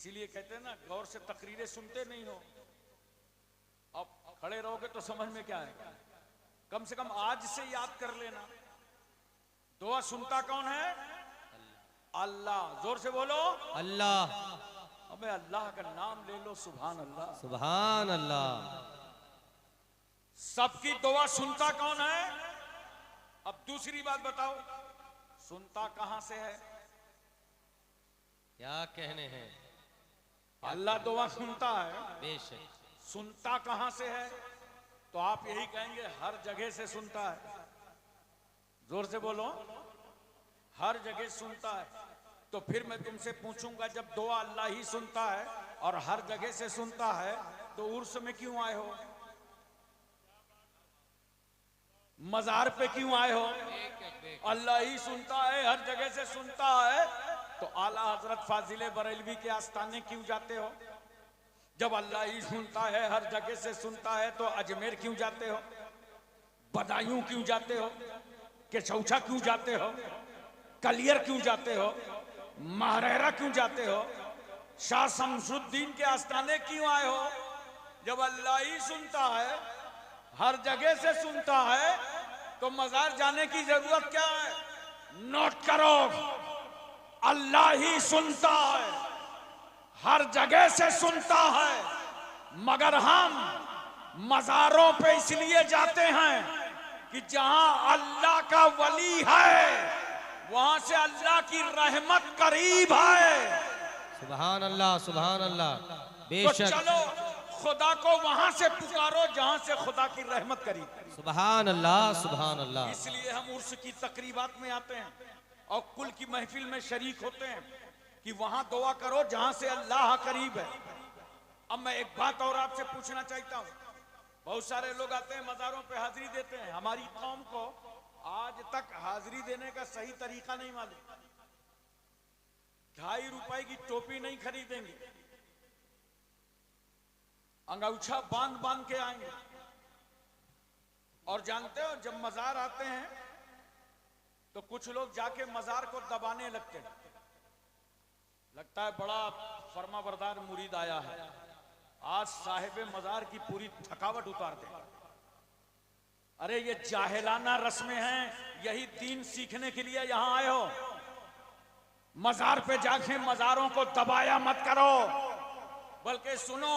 इसीलिए कहते हैं ना, गौर से तकरीरें सुनते नहीं हो। अब खड़े रहोगे तो समझ में क्या है। कम से कम आज से याद कर लेना, दुआ सुनता कौन है? अल्लाह। जोर से बोलो अल्लाह। हमें अल्लाह का नाम ले लो, सुभान अल्लाह सुभान अल्लाह। सबकी दुआ सुनता कौन है? अब दूसरी बात बताओ, सुनता कहां से है? क्या कहने हैं। अल्लाह दुआ सुनता है, बेशक। सुनता कहां से है? तो आप यही कहेंगे हर जगह से सुनता है। जोर से बोलो, हर जगह सुनता है। तो फिर मैं तुमसे पूछूंगा, जब दुआ अल्लाह ही सुनता है और हर जगह से सुनता है, तो उर्स में क्यों आए हो? मजार पे क्यों आए हो? अल्लाह ही सुनता है, हर जगह से सुनता है, तो आला हजरत फाजिले बरेलवी के आस्थाने क्यों जाते हो? जब अल्लाह ही सुनता है, हर जगह से सुनता है, तो अजमेर क्यों जाते हो? बदायूं क्यों जाते हो? केशौछा क्यों जाते हो? कलियर क्यों जाते हो? महरेरा क्यों जाते हो? शाह शमसुद्दीन के आस्थाने क्यों आए हो? जब अल्लाह ही सुनता है, हर जगह से सुनता है, तो मजार जाने की जरूरत क्या है? नोट करो, अल्लाह ही सुनता है, हर जगह से सुनता है, मगर हम मजारों पे इसलिए जाते हैं कि जहां अल्लाह का वली है, वहां से अल्लाह की रहमत करीब है। सुभान अल्लाह सुभान अल्लाह। तो बेशक। चलो खुदा को वहां से पुकारो जहां से खुदा की रहमत करीब। सुभान अल्लाह सुभान अल्लाह। इसलिए हम उर्स की तकरीबात में आते हैं और कुल की महफिल में शरीक होते हैं कि वहां दुआ करो जहां से अल्लाह करीब है। अब मैं एक बात और आपसे पूछना चाहता हूं, बहुत सारे लोग आते हैं मज़ारों पे हाजिरी देते हैं। हमारी कौम को आज तक हाजिरी देने का सही तरीका नहीं मालूम। 2.5 रुपए की टोपी नहीं खरीदेंगे, अंगूछा बांध बांध के आएंगे। और जानते हो, जब मजार आते हैं तो कुछ लोग जाके मजार को दबाने लगते हैं। लगता है बड़ा फर्माबरदार मुरीद आया है, आज साहिब मजार की पूरी थकावट उतार दे। अरे ये जाहिलाना रस्में हैं, यही दीन सीखने के लिए यहां आए हो। मजार पे जाके मजारों को दबाया मत करो, बल्कि सुनो,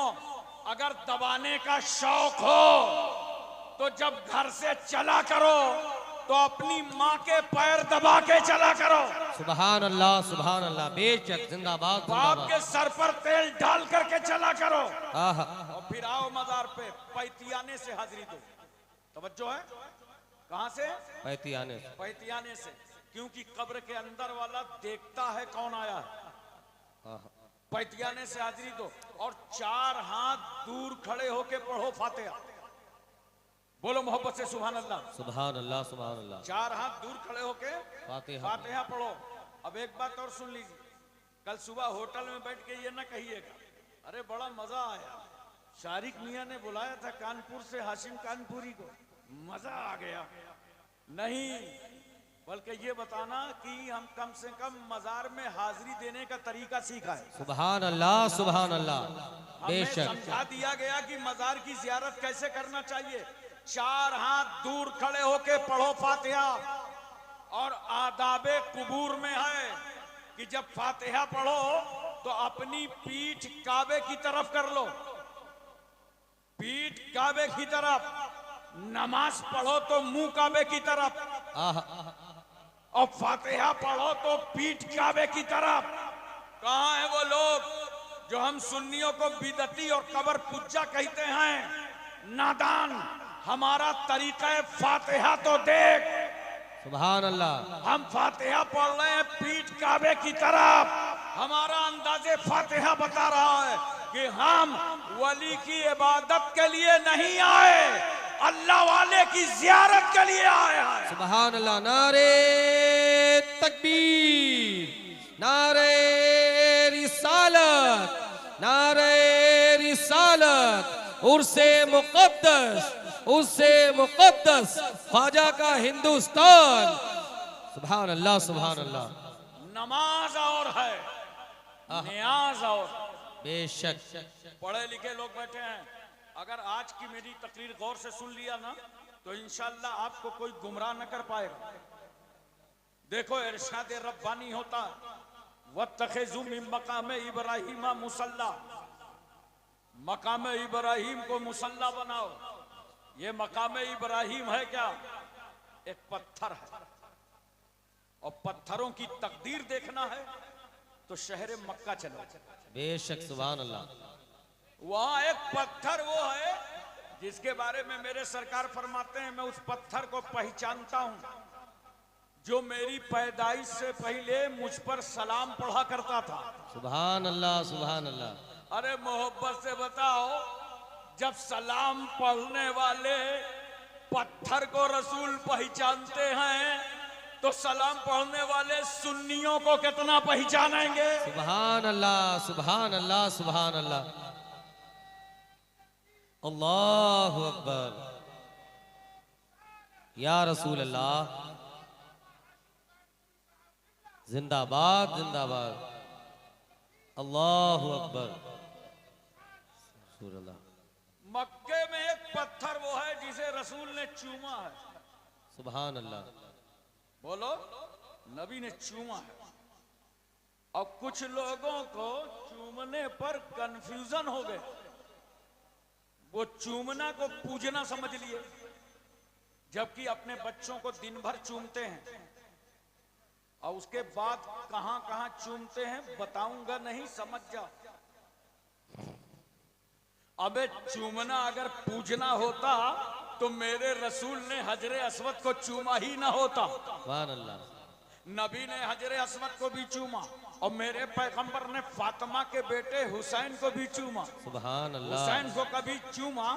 अगर दबाने का शौक हो तो जब घर से चला करो तो अपनी माँ के पैर दबा के चला करो। सुभान अल्लाह सुभान अल्लाह। बेशक। जिंदाबाद बाप के सर पर तेल डाल करके चला करो। आहा। और फिर आओ मजार पे, पैतियाने से हाजिरी दो। तवज्जो है, कहां से? पैतियाने से। पैतियाने से, क्योंकि कब्र के अंदर वाला देखता है कौन आया है। पैतियाने से हाजिरी दो और 4 हाथ दूर खड़े होके पढ़ो फातिहा। बोलो मोहब्बत से सुभान अल्लाह सुभान अल्लाह सुभान अल्लाह। 4 हाथ दूर खड़े होके फातिहा फातिहा पढ़ो। अब एक बात और सुन लीजिए, कल सुबह होटल में बैठ के ये ना कहिएगा अरे बड़ा मजा आया, शारिक मियां ने बुलाया था कानपुर से हाशिम कानपुरी को, मजा आ गया। नहीं, बल्कि ये बताना कि हम कम से कम मजार में हाजिरी देने का तरीका सीखा है। सुभान अल्लाह सुभान अल्लाह। हमें बेशक। समझा दिया गया कि मजार की जियारत कैसे करना चाहिए। 4 हाथ दूर खड़े होके पढ़ो फातिहा। और आदाबे कुबूर में है कि जब फातिहा पढ़ो तो अपनी पीठ काबे की तरफ कर लो, पीठ काबे की तरफ। नमाज पढ़ो तो मुंह काबे की तरफ, और फातिहा पढ़ो तो पीठ काबे की तरफ। कहां है वो लोग जो हम सुन्नियों को बिदती और कबर पुज्जा कहते हैं? नादान, हमारा तरीका फातिहा तो देख। सुभान अल्लाह। हम फातिहा पढ़ रहे हैं पीठ काबे की तरफ। हमारा अंदाजे फातिहा बता रहा है कि हम वली की इबादत के लिए नहीं आए, अल्लाह वाले की जियारत के लिए आए हैं। सुभान अल्लाह। नारे तकबीर, नारे रिसालत, नारे रिसालत। उर्से मुक़द्दस, उससे मुक़द्दस ख्वाजा का हिंदुस्तान। सुभान अल्लाह सुभान अल्लाह। नमाज और है, न्याज और बेशक पढ़े लिखे लोग बैठे हैं। अगर आज की मेरी तकरीर गौर से सुन लिया ना तो इंशाल्लाह आपको कोई गुमराह न कर पाएगा। देखो इरशाद रब्बानी होता है, वत्तखिज़ू मिन मकाम इब्राहीम मुसल्ला, मकाम इब्राहीम को मुसल्ला बनाओ। ये मकाम इब्राहीम है क्या? एक पत्थर है, और पत्थरों की तकदीर देखना है तो शहर मक्का चलो। बेशक सुभान अल्लाह। वहां एक पत्थर वो है जिसके बारे में मेरे सरकार फरमाते हैं, मैं उस पत्थर को पहचानता हूं जो मेरी पैदाइश से पहले मुझ पर सलाम पढ़ा करता था। सुभान अल्लाह सुभान अल्लाह। अरे मोहब्बत से बताओ, जब सलाम पढ़ने वाले पत्थर को रसूल पहचानते हैं तो सलाम पढ़ने वाले सुन्नियों को कितना पहचानेंगे। सुभान अल्लाह सुभान अल्लाह सुभान अल्लाह। अल्लाहु अकबर। या रसूल अल्लाह, जिंदाबाद जिंदाबाद। अल्लाहु अकबर। मक्के में एक पत्थर वो है जिसे रसूल ने चूमा है। सुभान अल्लाह। बोलो, नबी ने चूमा है। और कुछ लोगों को चूमने पर कंफ्यूजन हो गए, वो चूमना को पूजना समझ लिए, जबकि अपने बच्चों को दिन भर चूमते हैं और उसके बाद कहां कहां चूमते हैं बताऊंगा नहीं, समझ जाओ। अबे चूमना अगर पूजना होता तो मेरे रसूल ने हजरे अस्वद को चूमा ही ना होता। सुभान अल्लाह। नबी ने हजरे अस्वद को भी चूमा और मेरे पैगंबर ने फातिमा के बेटे हुसैन को भी चूमा। सुभान अल्लाह। हुसैन को कभी चूमा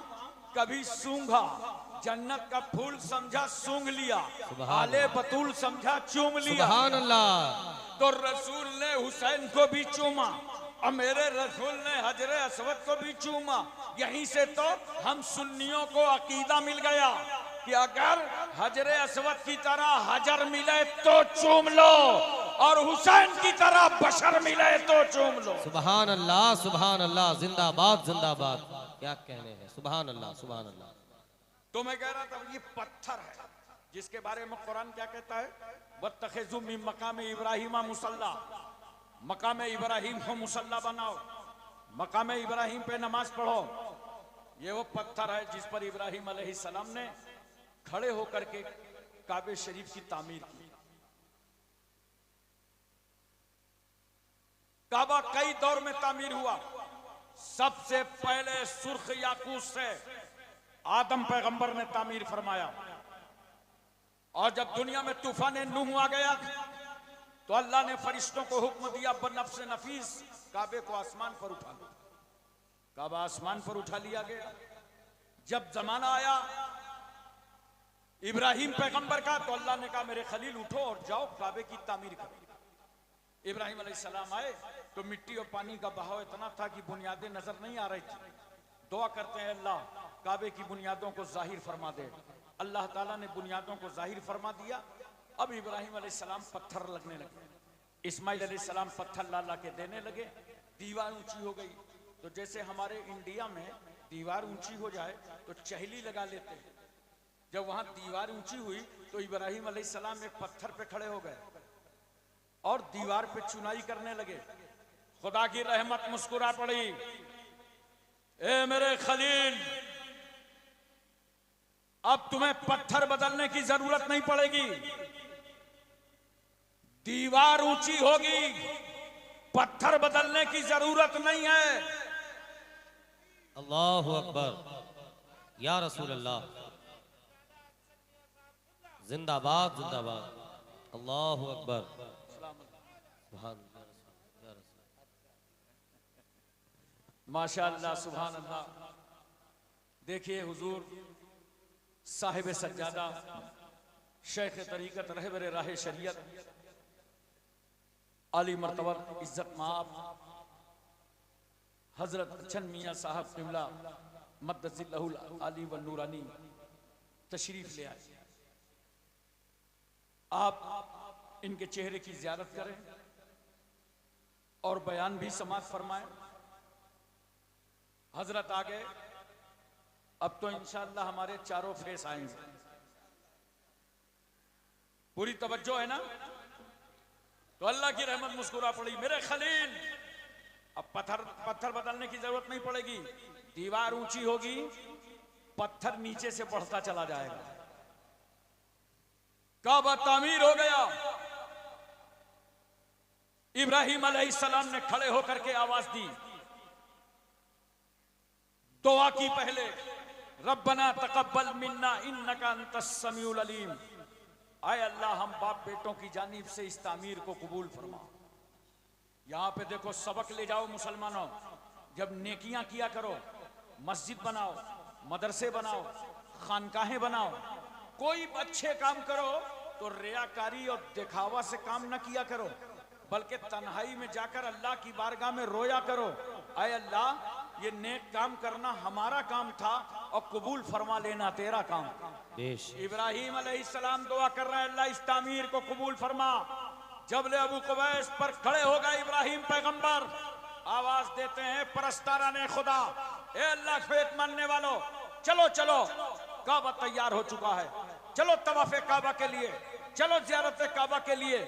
कभी सूंघा, जन्नत का फूल समझा सूंघ लिया, आले बतूल समझा चूम लिया। सुभान अल्लाह। तो रसूल ने हुसैन को भी चूमा और मेरे रसूल ने हजरे अस्वद को भी चूमा। यहीं से तो हम सुन्नियों को अकीदा मिल गया कि अगर हजरे अस्वद की तरह हजर मिले तो चूम लो और हुसैन की तरह बशर मिले तो चूम लो। सुभान अल्लाह सुभान अल्लाह। जिंदाबाद जिंदाबाद। क्या कहने हैं। सुभान अल्लाह सुभान अल्लाह। तो मैं कह रहा था ये पत्थर है जिसके बारे में कुरान क्या कहता है, वत्तखिज़ू मिन मकाम इब्राहीम मुसल्ला, मकाम इब्राहिम को मुसल्ला बनाओ, मकाम इब्राहिम पे नमाज पढ़ो। ये वो पत्थर है जिस पर इब्राहिम अलैहिस्सलाम ने खड़े होकर के काबे शरीफ की तामीर की। काबा कई दौर में तामीर हुआ। सबसे पहले सुर्ख याकूत से आदम पैगंबर ने तामीर फरमाया, और जब दुनिया में तूफान नूह आ गया तो अल्लाह ने फरिश्तों को हुक्म दिया बनफ्स नफीस काबे को आसमान पर उठा लो। काबा आसमान पर उठा लिया गया। जब जमाना आया इब्राहिम पैगंबर का तो अल्लाह ने कहा मेरे खलील उठो और जाओ काबे की तामीर करो। इब्राहिम अलैहिस्सलाम आए तो मिट्टी और पानी का बहाव इतना था कि बुनियादें नजर नहीं आ रही थी। दुआ करते हैं अल्लाह काबे की बुनियादों को जाहिर फरमा दे। अल्लाह ताला ने बुनियादों को जाहिर फरमा दिया। अब इब्राहिम अलैहिस्सलाम पत्थर लगने लगे, इस्माइल अलैहिस्सलाम पत्थर ला ला के देने लगे। दीवार ऊंची हो गई। तो जैसे हमारे इंडिया में दीवार ऊंची हो जाए तो चहली लगा लेते हैं, जब वहां दीवार ऊंची हुई तो इब्राहिम अलैहिस्सलाम एक पत्थर पे खड़े हो गए और दीवार पे चुनाई करने लगे। खुदा की रहमत मुस्कुरा पड़ी, ए मेरे खलील अब तुम्हें पत्थर बदलने की जरूरत नहीं पड़ेगी, दीवार ऊंची होगी, पत्थर बदलने की जरूरत नहीं है। अल्लाहु अकबर। या रसूल अल्लाह। जिंदाबाद जिंदाबाद। अल्लाहु अकबर। माशाअल्लाह सुभान अल्लाह। देखिए हुजूर साहिब सज्जादा शेख तरीकत रहबर राह शरीयत आली मर्तबा इज्जत माब हजरत अचन मियाँ साहब किबला मद्दजिल्लहुल आली व नूरानी तशरीफ ले आए। आप इनके चेहरे की ज़ियारत करें और बयान भी समाप्त फरमाए। हजरत आ गए। अब तो इंशाअल्लाह हमारे चारों फेस आएंगे। पूरी तवज्जो है ना? तो अल्लाह की रहमत मुस्कुरा पड़ी। मेरे खलील, अब पत्थर बदलने की जरूरत नहीं पड़ेगी। दीवार ऊंची होगी, पत्थर नीचे से बढ़ता चला जाएगा। काबा तामीर हो गया। इब्राहिम अलैहिस्सलाम ने खड़े होकर के आवाज दी, दुआ की पहले, रब्बना तकब्बल मिन्ना इन्नका अंतस समीउल अलीम। आए अल्लाह, हम बाप बेटों की जानिब से इस तामीर को कबूल फरमा। यहां पे देखो, सबक ले जाओ मुसलमानों। जब नेकियां किया करो, मस्जिद बनाओ, मदरसे बनाओ, खानकाहें बनाओ, कोई अच्छे काम करो तो रियाकारी और दिखावा से काम न किया करो, बल्कि तन्हाई में जाकर अल्लाह की बारगाह में रोया करो, आए अल्लाह, ये नेक काम करना हमारा काम था और कबूल फरमा लेना तेरा काम। इब्राहिम अलैहिस्सलाम दुआ कर रहे हैं, अल्लाह इस तामीर को कबूल फरमा। जब ले अबू कुबैस पर खड़े हो गए इब्राहिम पैगंबर, आवाज देते हैं परस्ताराने खुदा, ए अल्लाह को एक मानने वालों, चलो चलो, काबा तैयार हो चुका है, चलो तवाफे काबा के लिए, चलो ज़ियारत काबा के लिए।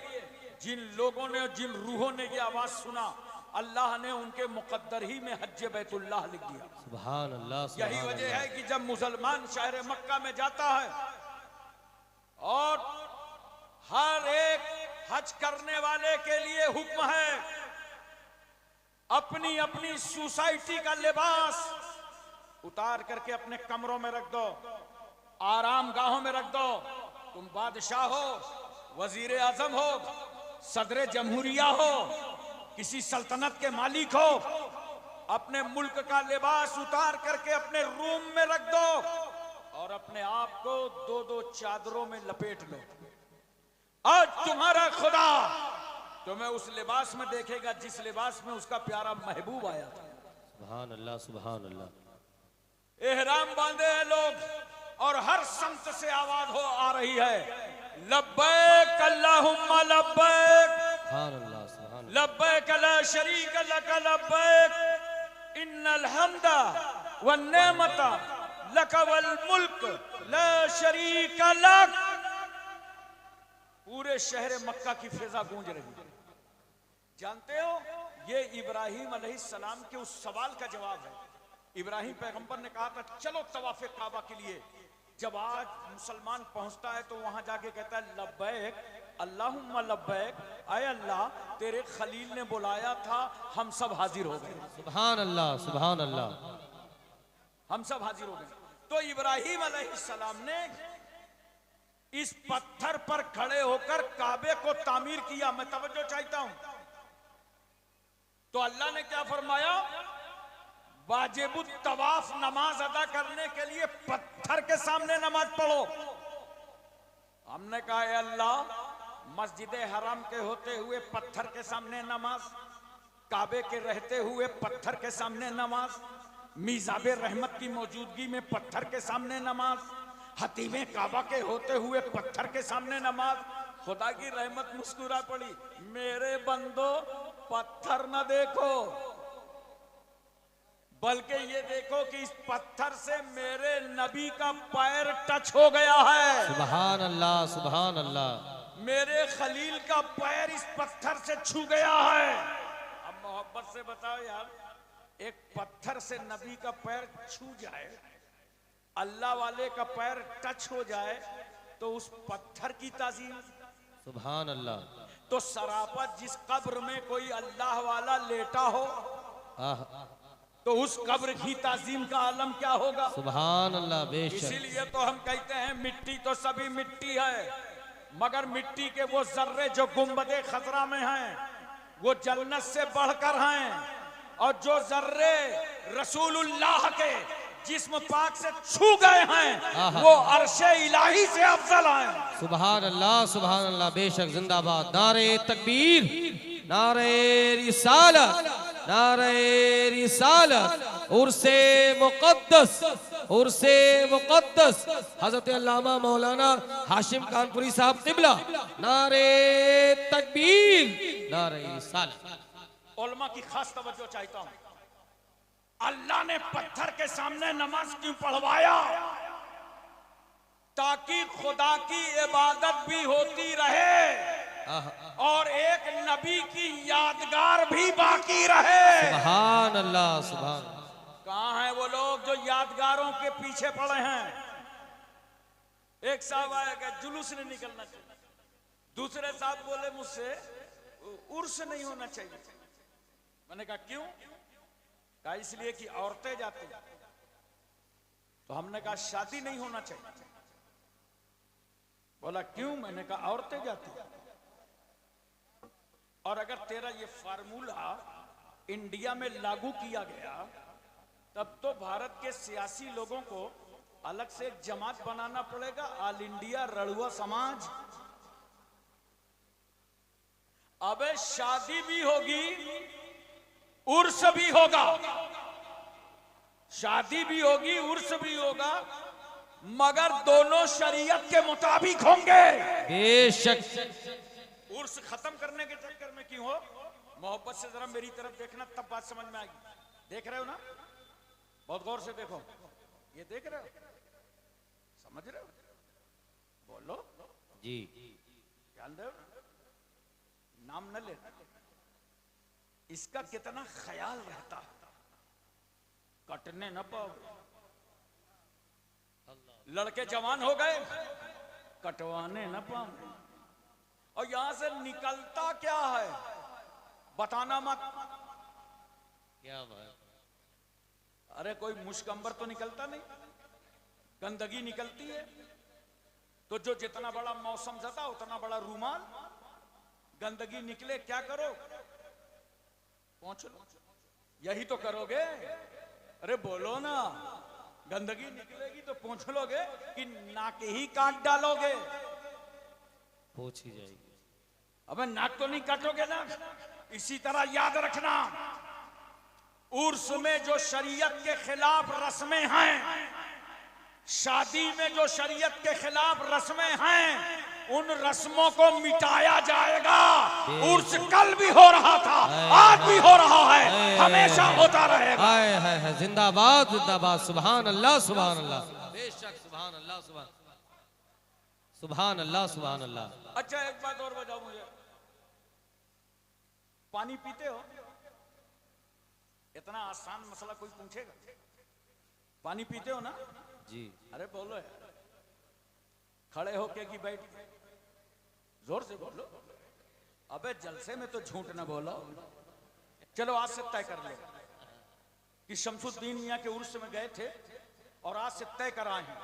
जिन लोगों ने, जिन रूहों ने ये आवाज सुना, अल्लाह ने उनके मुकद्दर ही में हज बैतुल्लाह लिख दिया। सुभान अल्लाह। यही वजह है कि जब मुसलमान शहर मक्का में जाता है और हर एक हज करने वाले के लिए हुक्म है, अपनी अपनी सोसाइटी का लिबास उतार करके अपने कमरों में रख दो, आराम गाहों में रख दो। तुम बादशाह हो, वजीर आजम हो, सदर जमहूरिया हो, किसी सल्तनत के मालिक हो, अपने मुल्क का लिबास उतार करके अपने रूम में रख दो और अपने आप को दो दो चादरों में लपेट लो। आज तुम्हारा खुदा तुम्हें उस लिबास में देखेगा जिस लिबास में उसका प्यारा महबूब आया था। सुभान अल्लाह, सुभान अल्लाह। एहराम बांधे हैं लोग और हर संत से आवाज हो आ रही है, लब्बैक अल्लाहुम्मा लब्बैक, सुभान अल्लाह, सुभान अल्लाह। लब्बैक ला शरीक लक लब्बैक, इन्नल हम्दा वन नेमता लक वल मुल्क ला शरीक लक। पूरे शहर मक्का की फिजा गूंज रही है। जानते हो, ये इब्राहिम अलैहिस्सलाम के उस सवाल का जवाब है। इब्राहिम पैगंबर ने कहा था चलो तवाफे काबा के लिए। जब आज मुसलमान पहुंचता है तो वहां जाके कहता है लब्बैक अल्लाहुम्मा लब्बैक, आए अल्लाह, तेरे खलील ने बुलाया था, हम सब हाजिर हो गए। सुभान अल्लाह, सुभान अल्लाह। हम सब हाजिर हो गए। तो इब्राहिम अलैहिस्सलाम ने इस पत्थर पर खड़े होकर काबे को तामीर किया। मैं तवज्जो चाहता हूं। तो अल्लाह ने क्या फरमाया, वाजिबुत तवाफ नमाज अदा करने के लिए पत्थर के सामने नमाज पढ़ो। हमने कहा है अल्लाह, मस्जिद हराम के होते हुए पत्थर के सामने नमाज, काबे के रहते हुए पत्थर के सामने नमाज, मीज़ाबे रहमत की मौजूदगी में पत्थर के सामने नमाज, हतीमे काबा के होते हुए पत्थर के सामने नमाज। खुदा की रहमत मुस्कुरा पड़ी, मेरे बंदो, पत्थर न देखो, बल्कि ये देखो कि इस पत्थर से मेरे नबी का पैर टच हो गया है। सुभान अल्लाह, सुभान अल्लाह। मेरे खलील का पैर इस पत्थर से छू गया है। अब मोहब्बत से बताओ यार, एक पत्थर से नबी का पैर छू जाए, अल्लाह वाले का पैर टच हो जाए, तो उस पत्थर की ताजीम। सुभान अल्लाह। तो सरापा जिस कब्र में कोई अल्लाह वाला लेटा हो, तो उस कब्र की ताजीम का आलम क्या होगा। सुभान अल्लाह, बेशक। इसीलिए तो हम कहते हैं मिट्टी तो सभी मिट्टी है, मगर मिट्टी के वो जर्रे जो गुंबदे खजरा में हैं, वो जन्नत से बढ़कर हैं, और जो जर्रे रसूलुल्लाह के जिस्म पाक से छू गए हैं, वो अर्शे इलाही से अफजल हैं। सुभान अल्लाह, सुभान अल्लाह, बेशक। जिंदाबाद। नारे तकबीर, नारे रिसालत, नारे रिसालत, उर्से मुक़द्दस, उर्से मुक़द्दस हजरत अल्लामा मौलाना हाशिम कानपुरी साहब क़िबला। नारे तकबीर, नारे रिसालत। उलमा की खास तवज्जो चाहता हूं। अल्लाह ने पत्थर के सामने नमाज क्यों पढ़वाया? ताकि खुदा की इबादत भी होती रहे और एक नबी की यादगार भी बाकी रहे। सुभान अल्लाह, सुभान। कहां हैं वो लोग जो यादगारों के पीछे पड़े हैं? एक साहब आएगा, जुलूस नहीं निकलना चाहिए। दूसरे साहब बोले मुझसे उर्स नहीं होना चाहिए। मैंने कहा क्यों? कहा इसलिए कि औरतें जाती हैं। तो हमने कहा शादी नहीं होना चाहिए। बोला क्यों? मैंने कहा औरतें जाती हैं। और अगर तेरा ये फार्मूला इंडिया में लागू किया गया तब तो भारत के सियासी लोगों को अलग से एक जमात बनाना पड़ेगा, ऑल इंडिया रड़ुआ समाज। अबे शादी भी होगी, उर्स भी होगा। शादी भी होगी, उर्स भी होगा, मगर दोनों शरीयत के मुताबिक होंगे। बेशक। उर्स खत्म करने के चक्कर में क्यों हो? मोहब्बत से जरा मेरी तरफ देखना, तब बात समझ में आएगी। देख रहे हो ना? बहुत गौर से देखो। ये देख रहे हो? समझ रहे हो? बोलो जी। ध्यान दो, नाम न ले। इसका कितना ख्याल रहता, कटने न पाओ। लड़के जवान हो गए, कटवाने न पाओ। और यहां से निकलता क्या है बताना मत। क्या बात? अरे कोई मुश्कंबर तो निकलता नहीं, गंदगी निकलती है। तो जो जितना बड़ा मौसम जता उतना बड़ा रूमाल, गंदगी निकले क्या करो? पहुंच लो। यही तो करोगे। अरे बोलो ना, गंदगी निकलेगी तो पहुंच लोगे कि नाक ही काट डालोगे? पूछ ही जाएगी। अबे नाक तो नहीं काटोगे ना। इसी तरह याद रखना, उर्स में जो शरीयत के खिलाफ रस्में हैं, शादी में जो शरीयत के खिलाफ रस्में हैं, उन रस्मों को मिटाया जाएगा। उर्स कल भी हो रहा था, आज भी हो रहा है, हमेशा होता रहेगा। हाय जिंदाबाद जिंदाबाद। सुभान अल्लाह, सुभान अल्लाह। बेशक, सुभान अल्लाह, सुभान सुभान अल्लाह, सुभान अल्लाह। अच्छा एक बात और बताओ मुझे, पानी पीते हो? इतना आसान मसला कोई पूछेगा? पानी पीते हो ना? जी। अरे बोलो यार, खड़े होके कि बैठ के? जोर से बोलो। अबे जलसे में तो झूठ ना बोलो। चलो आज से तय कर लो कि शमसुद्दीन मियां के उर्स में गए थे और आज से तय कराए हैं,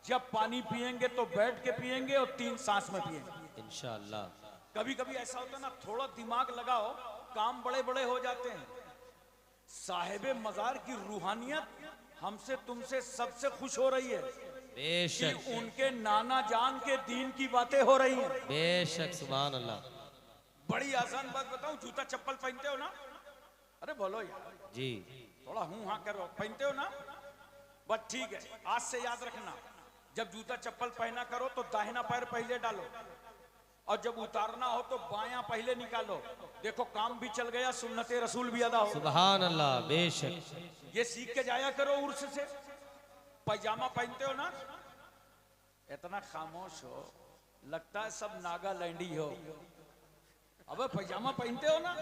जब पानी पिएंगे तो बैठ के पिएंगे और 3 सांस में पिएंगे इंशाअल्लाह। कभी कभी ऐसा होता है ना, थोड़ा दिमाग लगाओ, काम बड़े बड़े हो जाते हैं। साहिबे मजार की रूहानियत हमसे तुमसे सबसे खुश हो रही है बेशक कि उनके नाना जान के दीन की बातें हो रही हैं। बेशक, सुभान अल्लाह। बड़ी आसान बात बताऊं, जूता चप्पल पहनते हो ना? अरे बोलो यार जी। थोड़ा हूं हाँ करो, पहनते हो ना? बस ठीक है, आज से याद रखना, जब जूता चप्पल पहना करो तो दाहिना पैर पहले डालो और जब उतारना हो तो बायां पहले निकालो। देखो काम भी चल गया, सुन्नते रसूल भी अदा हो। सुभान अल्लाह। बेशक। ये सीख के जाया करो उर्स से। पैजामा पहनते हो ना? इतना खामोश हो, लगता है सब नागालैंडी हो। अबे पैजामा पहनते हो ना?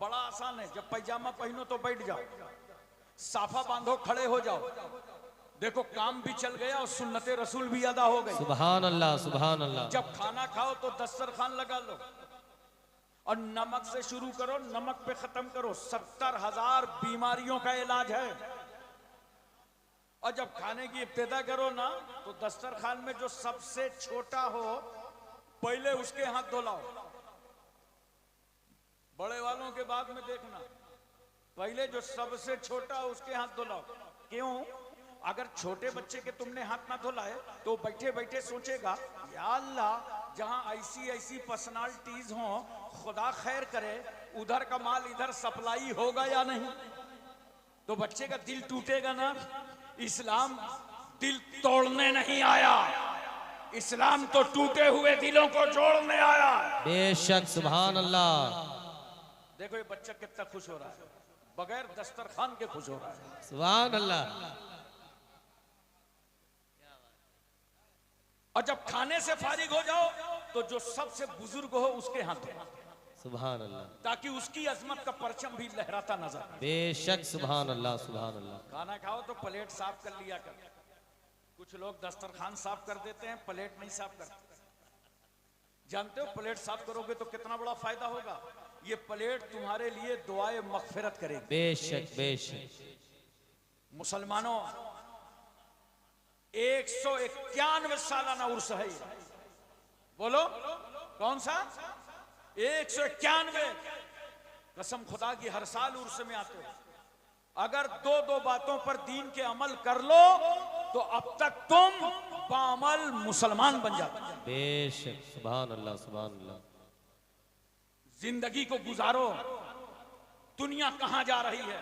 बड़ा आसान है, जब पैजामा पहनो तो बैठ जाओ, साफा बांधो, खड़े हो जाओ। देखो काम भी चल गया और सुन्नते रसूल भी अदा हो गई। सुभान अल्लाह, सुभान अल्लाह। जब खाना खाओ तो दस्तरखान लगा लो और नमक से शुरू करो, नमक पे खत्म करो। 70,000 बीमारियों का इलाज है। और जब खाने की इब्तिदा करो ना तो दस्तरखान में जो सबसे छोटा हो पहले उसके हाथ धुलाओ। बड़े वालों के बाद में देखना, पहले जो सबसे छोटा उसके हाथ धुलाओ। क्यों? अगर छोटे बच्चे के तुमने हाथ ना धुलाए तो बैठे बैठे सोचेगा, या अल्लाह जहां ऐसी ऐसी पर्सनालिटीज हो, खुदा खैर करे, उधर का माल इधर सप्लाई होगा या नहीं? तो बच्चे का दिल टूटेगा ना। इस्लाम दिल तोड़ने नहीं आया, इस्लाम तो टूटे हुए दिलों को जोड़ने आया। बेशक, सुभान अल्लाह। देखो ये बच्चा कितना खुश हो रहा है, बगैर दस्तरखान के खुश हो रहा है। सुभान अल्लाह। और जब खाने से फारिग हो जाओ तो जो सबसे बुजुर्ग हो उसके हाथ दो, सुभान अल्लाह, ताकि उसकी अजमत का परचम भी लहराता नजर आए। बेशक सुभान अल्लाह सुभान अल्लाह। खाना खाओ तो प्लेट साफ कर लिया कर। कुछ लोग दस्तरखान साफ कर देते हैं, प्लेट नहीं साफ करते। जानते हो प्लेट साफ करोगे तो कितना बड़ा फायदा होगा। ये प्लेट तुम्हारे लिए दुआए मगफिरत करेगी। बेशक बेशक। मुसलमानों 191 सालाना उर्स है। बोलो कौन सा? 191। कसम खुदा की हर साल उर्स में आते हो। अगर दो बातों पर दीन के अमल कर लो तो अब तक तुम बामल मुसलमान बन जाते। बेशक सुभान अल्लाह सुभान अल्लाह। जिंदगी को गुजारो। दुनिया कहां जा रही है,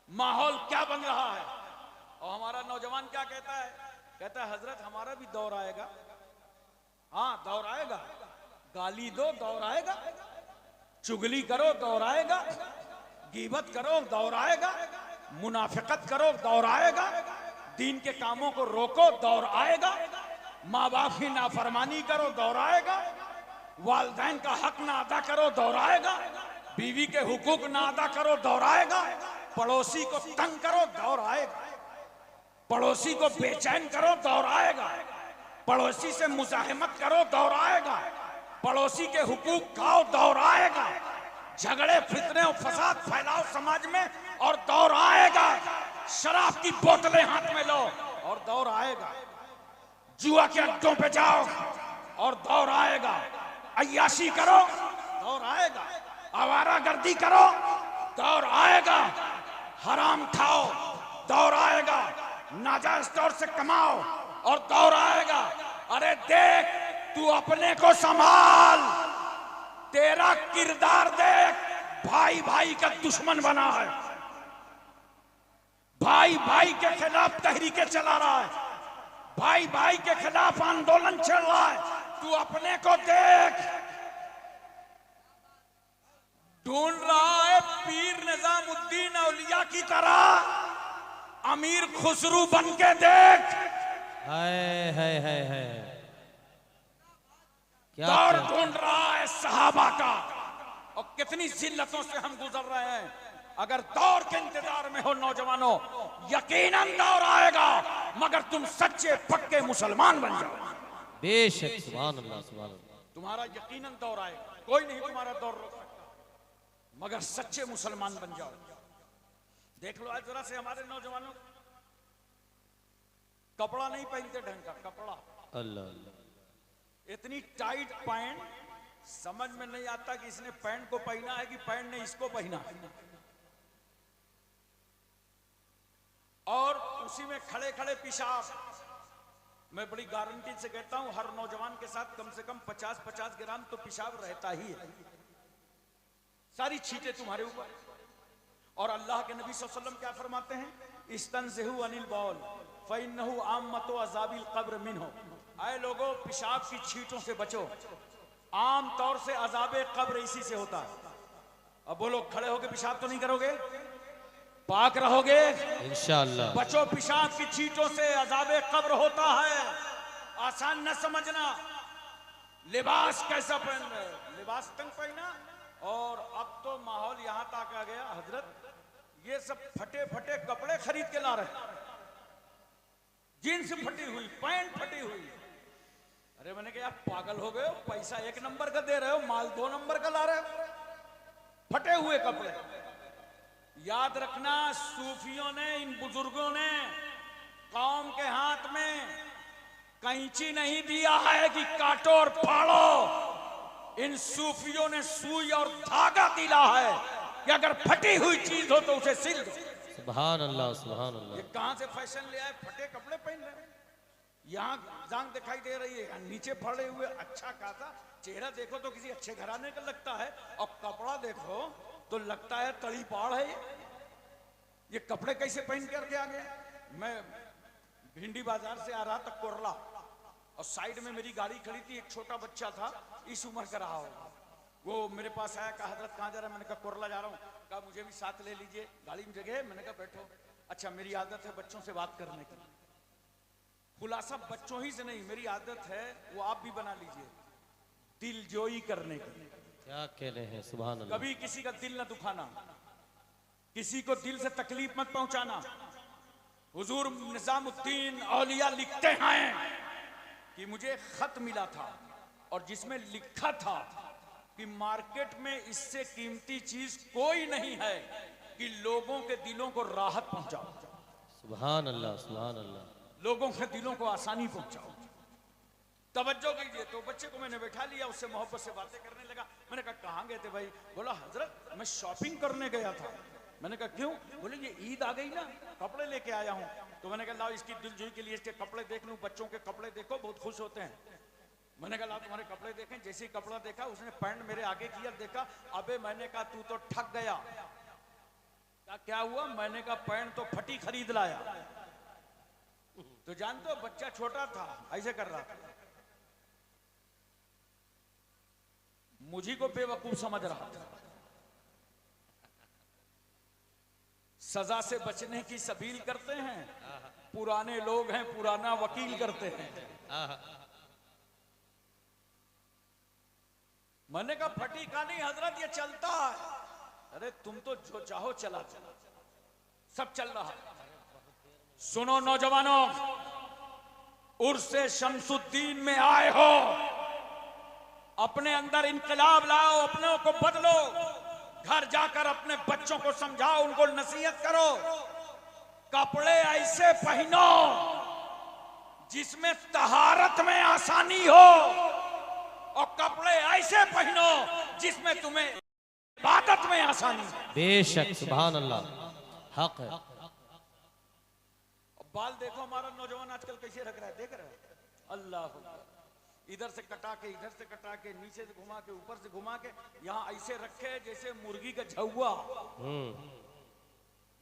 माहौल क्या बन रहा है। और हमारा नौजवान क्या कहता है? कहता है हजरत हमारा भी दौर आएगा। हाँ दौर आएगा। गाली दो दौर आएगा, चुगली करो दौर आएगा, गीबत करो दौर आएगा, मुनाफिकत करो दौर आएगा, दीन के कामों को रोको दौर आएगा, माँ बाप की नाफरमानी करो दौर आएगा, वालदैन का हक ना अदा करो दौर आएगा, बीवी के हुकूक ना अदा करो दौर आएगा, पड़ोसी को तंग करो दौर आएगा, पड़ोसी को बेचैन करो दौर आएगा, पड़ोसी से मुजाहिमत करो दौर आएगा, पड़ोसी के हुकूक खाओ दौर आएगा, झगड़े फितने और फसाद फैलाओ समाज में और दौर आएगा, शराब की बोतलें हाथ में लो और दौर आएगा, जुआ के अड्डों पे जाओ और दौर आएगा, अय्याशी करो दौर आएगा, आवारागर्दी करो दौर आएगा, हराम खाओ दौर आएगा, नाजायज तौर से कमाओ और दौर आएगा। अरे देख तू अपने को संभाल, तेरा किरदार देख, भाई भाई का दुश्मन बना है, भाई भाई के खिलाफ तहरीकें चला रहा है, भाई भाई के खिलाफ आंदोलन चल रहा है। तू अपने को देख, ढूंढ रहा है पीर निजामुद्दीन औलिया की तरह अमीर खुसरू बन के देख। है क्या दौर ढूंढ रहा है सहाबा का, और कितनी जिल्लतों से हम गुजर रहे हैं। अगर दौर के इंतजार में हो नौजवानों, यकीनन दौर आएगा, मगर तुम सच्चे पक्के मुसलमान बन जाओ। बेशक सुभान अल्लाह सुभान अल्लाह। तुम्हारा यकीनन दौर आएगा, कोई नहीं तुम्हारा दौर रोक सकता, मगर सच्चे मुसलमान बन जाओ। देख लो आज जरा से हमारे नौजवानों कपड़ा नहीं पहनते ढंग का कपड़ा, अल्लाह अल्लाह। इतनी टाइट पैंट, समझ में नहीं आता कि इसने पैंट को पहना है कि पैंट ने इसको पहना है, और उसी में खड़े खड़े पेशाब। मैं बड़ी गारंटी से कहता हूं हर नौजवान के साथ कम से कम 50-50 ग्राम तो पेशाब रहता ही है, सारी छींटे तुम्हारे ऊपर। और अल्लाह के नबी सल्लल्लाहु अलैहि वसल्लम क्या फरमाते हैं? इस्तनज़हू अनिल बौल फ़इन्नहु आम्मतु अज़ाबिल क़ब्र मिन्हु। आए लोगों, पेशाब की छींटों से बचो, आम तौर से अज़ाबे क़ब्र इसी से होता है। अब बोलो, खड़े होके पेशाब तो नहीं करोगे? पाक रहोगे इंशाअल्लाह। बचो पेशाब की छींटों से, अज़ाबे क़ब्र होता है। आसान न समझना। लिबास कैसा पहन रहे हो? लिबास तंग पहना, और अब तो माहौल यहां तक आ गया हजरत, ये सब फटे फटे कपड़े खरीद के ला रहे, जीन्स फटी हुई, पैंट फटी हुई। अरे मैंने कहा पागल हो गए हो, पैसा 1 नंबर का दे रहे हो, माल 2 नंबर का ला रहे हो, फटे हुए कपड़े। याद रखना, सूफियों ने, इन बुजुर्गों ने कौम के हाथ में कैंची नहीं दिया है कि काटो और फाड़ो। इन सूफियों ने सुई और धागा दिया है कि अगर फटी हुई चीज हो तो उसे सिल दो। सुभान अल्लाह सुभान अल्लाह। ये कहां से फैशन ले आए? फटे कपड़े पहन रहे हैं, यहाँ जान दिखाई दे रही है, नीचे फड़े हुए, अच्छा खासा चेहरा देखो तो किसी अच्छे घराने का लगता है, और कपड़ा देखो तो लगता है तड़ी पाड़ है। ये कपड़े कैसे पहन करके आ गए? मैं भिंडी बाजार से आ रहा था कोरला, और साइड में मेरी गाड़ी खड़ी थी, एक छोटा बच्चा था, इस उम्र का रहा होगा, वो मेरे पास आया, कहा हजरत कहाँ जा रहा है? मैंने कहा कोरला जा रहा हूँ। कहा मुझे भी साथ ले लीजिए, गाड़ी में जगह है? मैंने कहा बैठो। अच्छा, मेरी आदत है बच्चों से बात करने की। खुलासा बच्चों ही से नहीं, मेरी आदत है, वो आप भी बना लीजिए, दिलजोई करने की। क्या कह रहे हैं, सुभान अल्लाह। कभी किसी का दिल न दुखाना, किसी को दिल से तकलीफ मत पहुंचाना। हुजूर निजामुद्दीन औलिया लिखते हैं कि मुझे खत मिला था और जिसमें लिखा था कि मार्केट में इससे कीमती चीज कोई नहीं है कि लोगों के दिलों को राहत पहुंचाओ। सुभान अल्लाह, सुभान अल्लाह। लोगों के दिलों को आसानी पहुंचाओ। तवज्जो कीजिए। तो बच्चे को मैंने बैठा लिया, उससे मोहब्बत से बातें करने लगा। मैंने कहा कहाँ गए थे भाई? बोला हजरत मैं शॉपिंग करने गया था। मैंने कहा क्यों? बोले ये ईद आ गई ना, कपड़े लेके आया हूँ। तो मैंने कहा लाओ इसकी दिलजोई के लिए इसके कपड़े देख लूं। बच्चों के कपड़े देखो, बहुत खुश होते हैं। मैंने कहा लाओ तुम्हारे कपड़े देखें। जैसे ही कपड़ा देखा, उसने पैंट मेरे आगे किया, देखा। अबे मैंने कहा तू तो ठग गया। क्या हुआ? मैंने कहा पैंट तो फटी खरीद लाया। तो जानते हो बच्चा छोटा था, ऐसे कर रहा था, मुझी को बेवकूफ समझ रहा था। सजा से बचने की सबील करते हैं, पुराने लोग हैं, पुराना वकील करते हैं। मैंने कहा फटी का नहीं हजरत, ये चलता है। अरे तुम तो जो चाहो चला चला, सब चल रहा है। सुनो नौजवानों, उर्से शमसुद्दीन में आए हो, अपने अंदर इनकलाब लाओ, अपनों को बदलो। घर जाकर अपने बच्चों को समझाओ, उनको नसीहत करो। कपड़े ऐसे पहनो जिसमें तहारत में आसानी हो, और कपड़े ऐसे पहनो जिसमें तुम्हें इबादत में आसानी हो। बेशक, सुभान अल्लाह, हक है। बाल देखो हमारा नौजवान आजकल कैसे रख रहा है, देख रहा है? अल्लाह अकबर। इधर से कटा के, इधर से कटा के, नीचे से घुमा के, ऊपर से घुमा के, यहाँ ऐसे रखे जैसे मुर्गी का झौवा।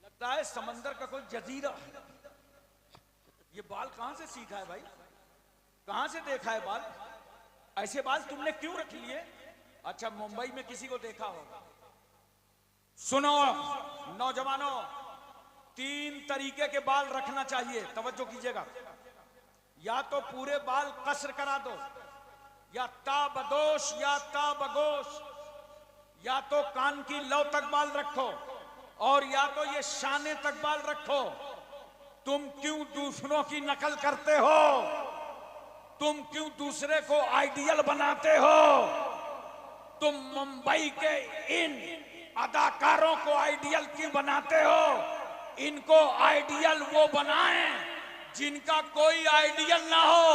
लगता है समंदर का कोई जजीरा है। ये बाल कहां से सीखा है भाई? कहां से देखा है बाल? ऐसे बाल तुमने क्यों रख लिए? अच्छा, मुंबई में किसी को देखा होगा। सुनो नौजवानों, 3 तरीके के बाल रखना चाहिए, तवज्जो कीजिएगा। या तो पूरे बाल कसर करा दो, या ताबदोश या ताबगोश, या तो कान की लौ तक बाल रखो, और या तो ये शाने तक बाल रखो। तुम क्यों दूसरों की नकल करते हो? तुम क्यों दूसरे को आइडियल बनाते हो? तुम मुंबई के इन अदाकारों को आइडियल क्यों बनाते हो? इनको आइडियल वो बनाएं जिनका कोई आइडियल ना हो,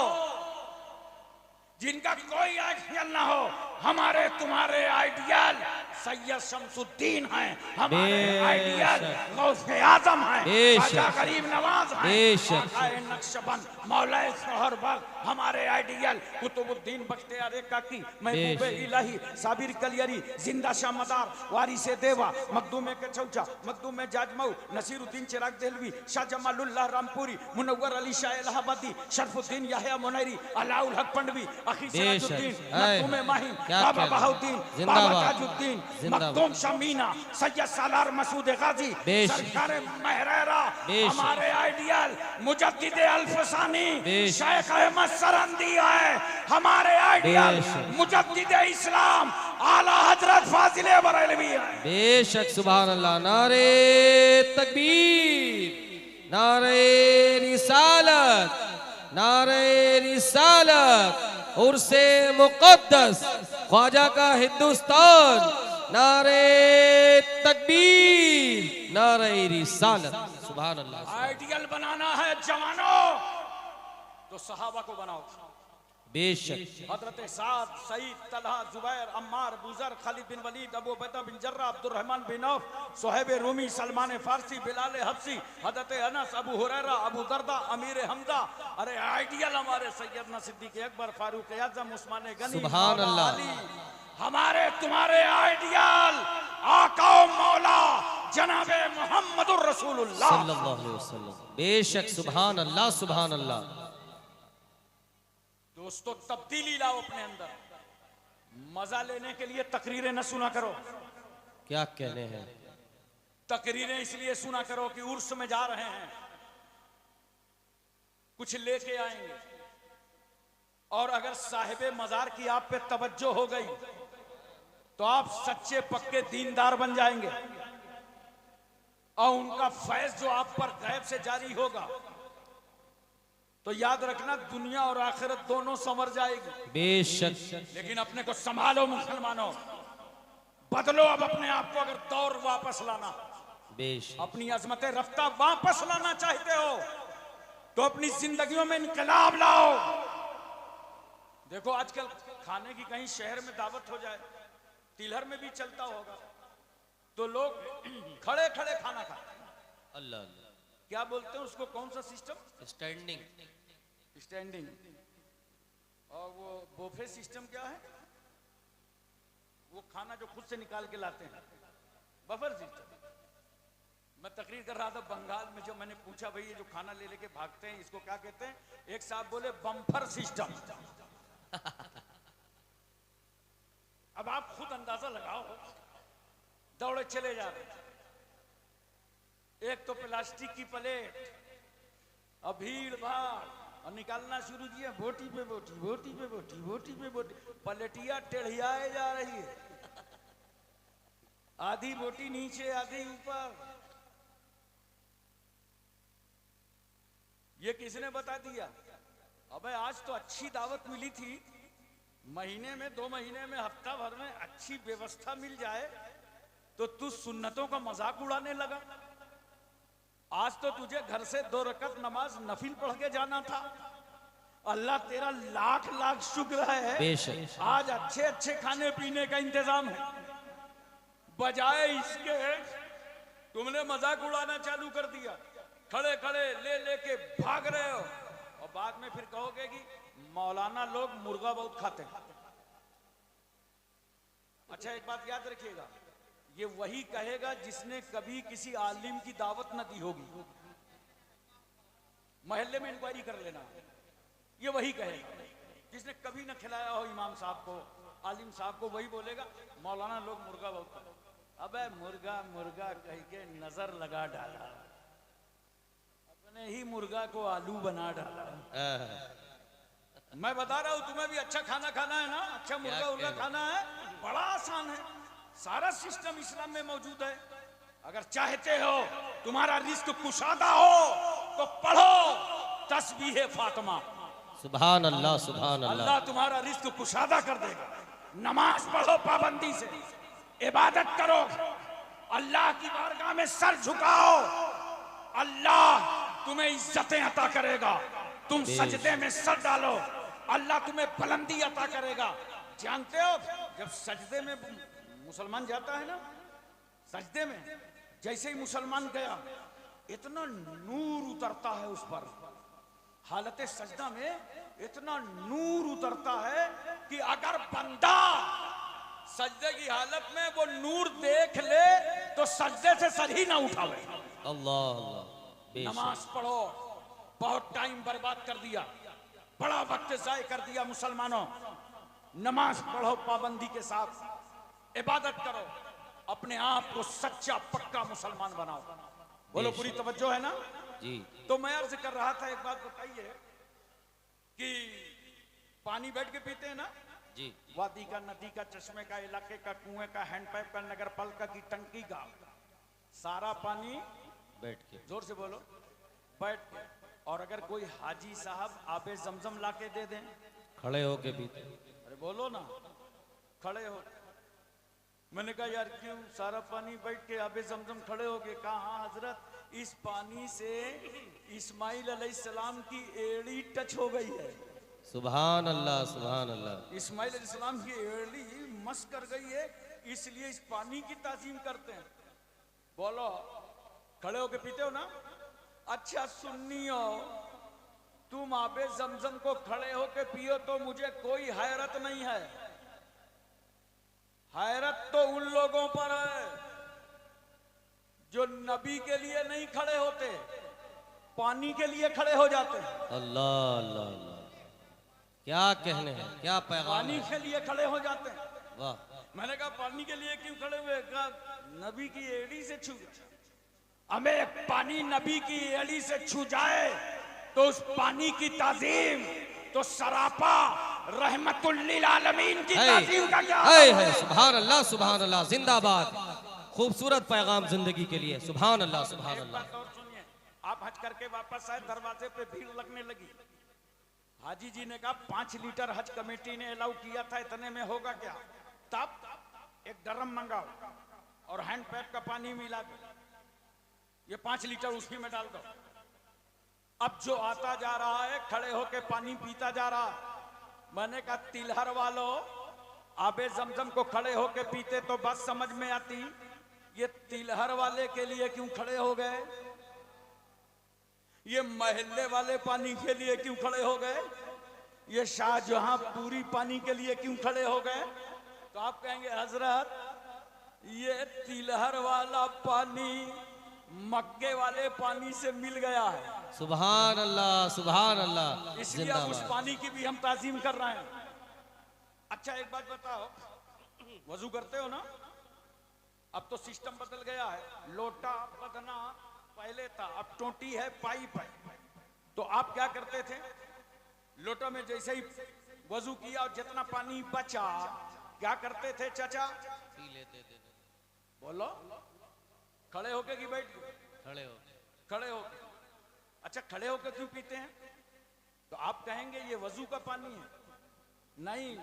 जिनका कोई आइडियल ना हो। हमारे तुम्हारे आइडियल सैयद शमसुद्दीन हैं, हमारे आइडियल गौसे आजम हैं, ख्वाजा गरीब नवाज हैं, आकाए नक्शबंद मौलाए सोहरबग हमारे आइडियल कुतुबुद्दीन बख्तियार काकी, महबूबे इलाही, साबिर कलियरी, जिंदा शाह मदार, वारिसे देवा, मखदूम के चौचा, मखदूम जाजमऊ, नसीरुद्दीन चिराग देहलवी, शाह जमालुल्लाह रामपुरी, मुनव्वर अली शाह इलाहाबादी, शरफुद्दीन याहिया मुनैरी, अलाउल हक पंडवी, अखी सिराजुद्दीन, मखदूम माहिम, बाबा बहाउद्दीन, बाबा ताजुद्दीन, मखदूम शमीना, सैयद सालार मसूद गाजी, सरकार महरेरा, हमारे आइडियल मुजद्दिद अल्फसानी, शेख अहमद सरंदी है, हमारे आइडियल मुजद्दिद इस्लाम आला हजरत फाजिले बरेलवी है। बेशक, सुभान अल्लाह। नारे तकबीर, नारे रिसालत, नारे रिसालत, उर्से मुक़द्दस ख्वाजा का हिंदुस्तान, नारे तकबीर, नारे रिसालत। सुभान अल्लाह। आइडियल बनाना है जवानों, तो सहाबा को बनाओ। बेशक, हजरत साद, सईद, तलहा, जुबैर, अम्मार, बुजर, खालिद बिन वलीद, अबू उबैदा बिन जर्रा, अब्दुर्रहमान बिन औफ, सुहैब रूमी, सलमान फारसी, बिलाल हबसी, हजरत अनस, अबू हुरैरा, अबू दरदा, अमीर हमजा। अरे आइडियल हमारे सैयदना सिद्दीक़ अकबर, फारूक आज़म, उस्मान गनी, सुभान अल्लाह। हमारे तुम्हारे आइडियल आका मौला जनाबे मोहम्मदुर रसूलुल्लाह सल्लल्लाहु अलैहि वसल्लम। बेशक, सुभान अल्लाह, सुभान अल्लाह। दोस्तों, तब्दीली लाओ अपने अंदर। मजा लेने के लिए तकरीरें न सुना करो। क्या कहने हैं। तकरीरें इसलिए सुना करो कि उर्स में जा रहे हैं, कुछ लेके आएंगे, और अगर साहिबे मजार की आप पे तवज्जो हो गई तो आप सच्चे पक्के दीनदार बन जाएंगे, और उनका फैज जो आप पर गैब से जारी होगा तो याद रखना दुनिया और आखिरत दोनों संवर जाएगी। बेशक। लेकिन अपने को संभालो मुसलमानों, बदलो अब अपने आप को। अगर दौर वापस लाना, बेशक, अपनी अजमत रफ्ता वापस लाना चाहते हो तो अपनी जिंदगियों में इनकलाब लाओ। देखो आजकल खाने की कहीं शहर में दावत हो जाए, तिलहर में भी चलता होगा, तो लोग खड़े खड़े खाना खाते हैं। अल्लाह अल्लाह। क्या बोलते हैं उसको, कौन सा सिस्टम? स्टैंडिंग। स्टैंडिंग। और वो बुफे सिस्टम क्या है? वो खाना जो खुद से निकाल के लाते हैं, बफर सिस्टम। मैं तकरीर कर रहा था बंगाल में, जो मैंने पूछा भाई ये जो खाना ले लेके भागते हैं इसको क्या कहते हैं? एक साहब बोले बम्फर सिस्टम। अब आप खुद अंदाजा लगाओ, दौड़े चले जा रहे हैं, एक तो प्लास्टिक की प्लेट, अब भीड़ भाड़, और निकालना शुरू किया, बोटी पे बोटी, बोटी पे बोटी, बोटी पे बोटी, पलटिया टेढ़ियाए जा रही है, आधी बोटी नीचे आधी ऊपर। ये किसने बता दिया? अबे आज तो अच्छी दावत मिली थी, महीने में 2 महीने में हफ्ता भर में अच्छी व्यवस्था मिल जाए तो तू सुन्नतों का मजाक उड़ाने लगा। आज तो तुझे घर से 2 रकत नमाज नफिल पढ़ के जाना था। अल्लाह तेरा लाख लाख शुक्र है, आज अच्छे अच्छे खाने पीने का इंतजाम है। बजाय इसके तुमने मजाक उड़ाना चालू कर दिया, खड़े खड़े ले लेके भाग रहे हो, और बाद में फिर कहोगे कि मौलाना लोग मुर्गा बहुत खाते हैं। अच्छा एक बात याद रखिएगा, ये वही कहेगा जिसने कभी किसी आलिम की दावत न दी होगी। मोहल्ले में इंक्वायरी कर लेना, ये वही कहेगा जिसने कभी न खिलाया हो इमाम साहब को, आलिम साहब को, वही बोलेगा मौलाना लोग मुर्गा बहुत खाते। अबे मुर्गा मुर्गा कह के नजर लगा डाला, अपने ही मुर्गा को आलू बना डाला। मैं बता रहा हूं तुम्हें भी अच्छा खाना खाना है ना, अच्छा मुर्गा उर्गा खाना है, बड़ा आसान है, सारा सिस्टम इस्लाम में मौजूद है। अगर चाहते हो तुम्हारा रिस्क कुशादा हो तो पढ़ो तस्बीह फातिमा। सुभान अल्लाह, सुभान अल्लाह। अल्लाह तुम्हारा रिस्क कुशादा कर देगा। नमाज पढ़ो पाबंदी से, इबादत करो, अल्लाह की बारगाह में सर झुकाओ, अल्लाह तुम्हें इज्जतें अता करेगा। तुम सजदे में सर डालो, अल्लाह तुम्हें बुलंदी अता करेगा। जानते हो जब सजदे में मुसलमान जाता है ना, सजदे में जैसे ही मुसलमान गया इतना नूर उतरता है उस पर, हालत सजदा में इतना नूर उतरता है कि अगर बंदा सजदे की हालत में वो नूर देख ले तो सजदे से सर ही ना उठावे। अल्लाह अल्लाह। नमाज पढ़ो, बहुत टाइम बर्बाद कर दिया, बड़ा वक्त जाय कर दिया मुसलमानों। नमाज पढ़ो पाबंदी के साथ, इबादत करो, अपने आप को सच्चा पक्का मुसलमान बनाओ। बोलो पूरी तवज्जो है ना जी। तो मैं अर्ज कर रहा था, एक बात बताइए कि पानी बैठ के पीते हैं ना जी, वादी का, नदी का, चश्मे का, इलाके का, कुएं का, हैंडपाइप का, नगर पालिका की टंकी का, सारा पानी बैठ के, जोर से बोलो, बैठ के। और अगर कोई हाजी साहब आबे जमजम लाके दे दें, खड़े होके पीते। अरे बोलो ना, खड़े हो। मैंने कहा यार क्यों सारा पानी बैठ के, आबे जमजम खड़े हो गए। कहा हाँ हजरत, इस पानी से इस्माइल अलैहिस्सलाम की एड़ी टच हो गई है। सुभान अल्लाह, सुभान अल्लाह। इस्माइल अलैहिस्सलाम की एड़ी मस कर गई है, इसलिए इस पानी की ताजीम करते हैं। बोलो, खड़े होके पीते हो ना? अच्छा सुन्नियो, तुम आबे जमजम को खड़े होके पियो तो मुझे कोई हैरत नहीं है। हैरत तो उन लोगों पर है जो नबी के लिए नहीं खड़े होते, पानी के लिए खड़े हो जाते हैं। अल्लाह अल्लाह अल्लाह। क्या कहने हैं, क्या पैगाम पानी है। के लिए खड़े हो जाते हैं। वाह, मैंने कहा पानी के लिए क्यों खड़े हुए? कहा नबी की एड़ी से छू, हमें पानी नबी की एड़ी से छू जाए तो उस पानी की ताजीम तो सरापा रहमतुल लिल आलमीन की ताजीम का क्या है। सुभान अल्लाह, सुभान अल्लाह, जिंदाबाद। खूबसूरत पैगाम जिंदगी के लिए। सुभान अल्लाह, सुभान अल्लाह। बात और सुनिए, आप हज करके वापस आए, दरवाजे पे भीड़ लगने लगी। हाजी जी ने कहा 5 लीटर हज कमेटी ने अलाउ किया था, इतने में होगा क्या? तब एक ड्रम मंगाओ और हैंड पैप का पानी मिला दो, ये 5 लीटर उसी में डाल दो। अब जो आता जा रहा है खड़े होके पानी पीता जा रहा है। मैंने कहा तिलहर वालों, आबे जमजम को खड़े होके पीते तो बात समझ में आती, ये तिलहर वाले के लिए क्यों खड़े हो गए? ये महल्ले वाले पानी के लिए क्यों खड़े हो गए? ये शाहजहां पूरी पानी के लिए क्यों खड़े हो गए? तो आप कहेंगे हजरत ये तिलहर वाला पानी मक्के वाले पानी से मिल गया है। सुभान अल्लाह, सुभान अल्लाह, इसलिए अब उस पानी की भी हम ताजीम कर रहे हैं। अच्छा एक बात बताओ, वजू करते हो ना? अब तो सिस्टम बदल गया है, लोटा बदना पहले था, अब टोटी है, पाइप है। तो आप क्या करते थे? लोटा में जैसे ही वजू किया और जितना पानी बचा क्या करते थे चाचा? पी लेते थे। बोलो, खड़े होके कि बैठ के? खड़े हो। खड़े होके। अच्छा खड़े होके क्यों पीते हैं? तो आप कहेंगे ये वजू का पानी है। नहीं,